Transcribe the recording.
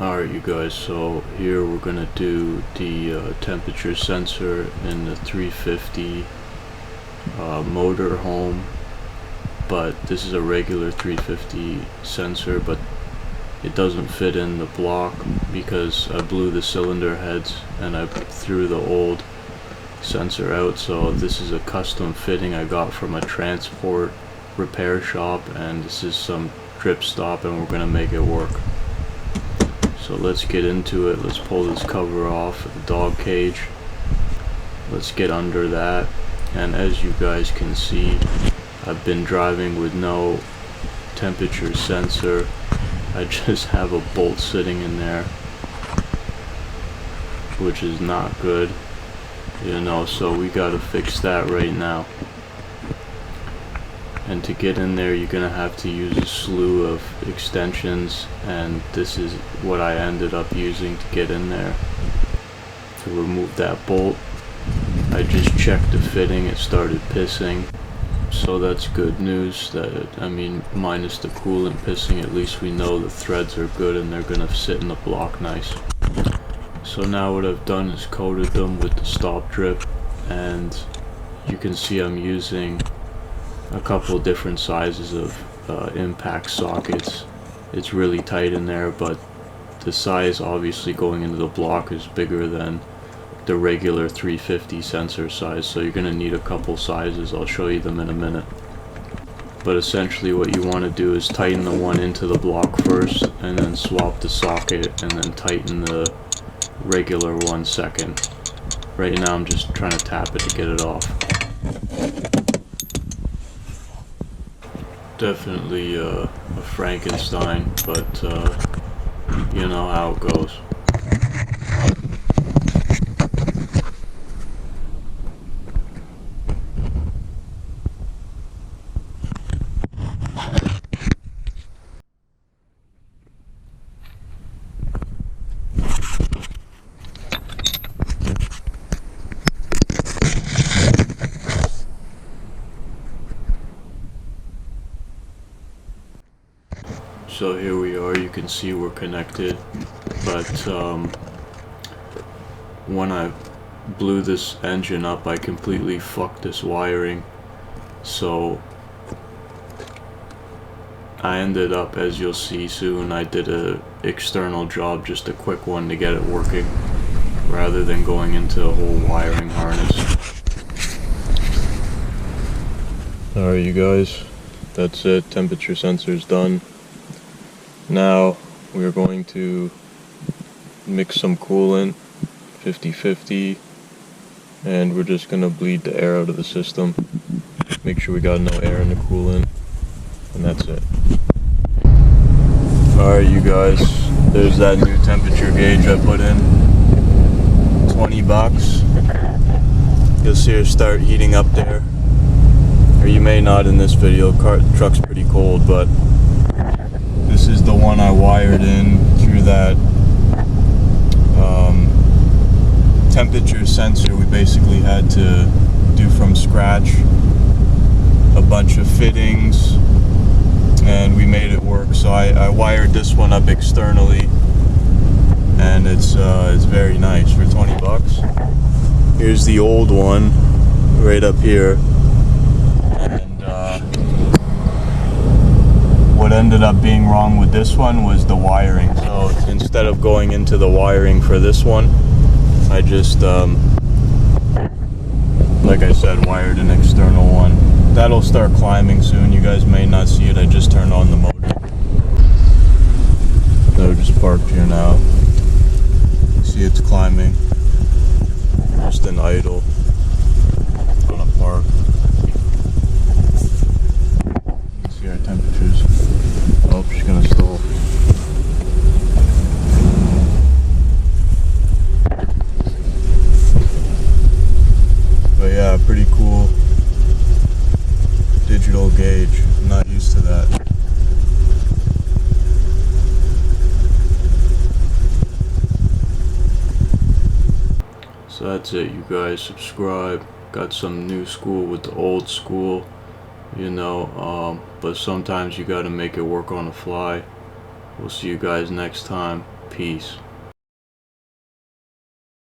Alright you guys, so here we're gonna do the temperature sensor in the 350 motor home, but this is a regular 350 sensor, but it doesn't fit in the block because I blew the cylinder heads and I threw the old sensor out. So this is a custom fitting I got from a transport repair shop, and this is some drip stop and we're gonna make it work. So let's get into it. Let's pull this cover off the dog cage. Let's get under that. And as you guys can see, I've been driving with no temperature sensor. I just have a bolt sitting in there, which is not good, you know, so we gotta fix that right now. And to get in there, you're gonna have to use a slew of extensions, and this is what I ended up using to get in there. To remove that bolt, I just checked the fitting, it started pissing, so that's good news. Minus the coolant pissing, at least we know the threads are good and they're gonna sit in the block nice. So now what I've done is coated them with the stop drip, and you can see I'm using a couple different sizes of impact sockets. It's really tight in there, but the size obviously going into the block is bigger than the regular 350 sensor size, so you're gonna need a couple sizes. I'll show you them in a minute. But essentially what you want to do is tighten the one into the block first, and then swap the socket, and then tighten the regular one second. Right now I'm just trying to tap it to get it off. Definitely a Frankenstein, but you know how it goes. So here we are, you can see we're connected, but when I blew this engine up, I completely fucked this wiring, so I ended up, as you'll see soon, I did a external job, just a quick one to get it working, rather than going into a whole wiring harness. Alright you guys, that's it, temperature sensor's done. Now we're going to mix some coolant 50-50, and we're just going to bleed the air out of the system. Make sure we got no air in the coolant, and that's it. Alright you guys, there's that new temperature gauge I put in. $20. You'll see her start heating up there. Or you may not in this video, the truck's pretty cold, but this is the one I wired in through that temperature sensor. We basically had to do from scratch a bunch of fittings, and we made it work. So I wired this one up externally, and it's very nice for $20. Here's the old one right up here, and what ended up being wrong with this one was the wiring. So instead of going into the wiring for this one, I just like I said, wired an external one. That'll start climbing soon. You guys may not see it, I just turned on the motor. So just parked here now. See, it's climbing. Just an idle on a park. You can see our temperatures. Oh, she's gonna stall. But yeah, pretty cool digital gauge. I'm not used to that. So that's it you guys, subscribe. Got some new school with the old school, you know, but sometimes you gotta make it work on the fly. We'll see you guys next time. Peace.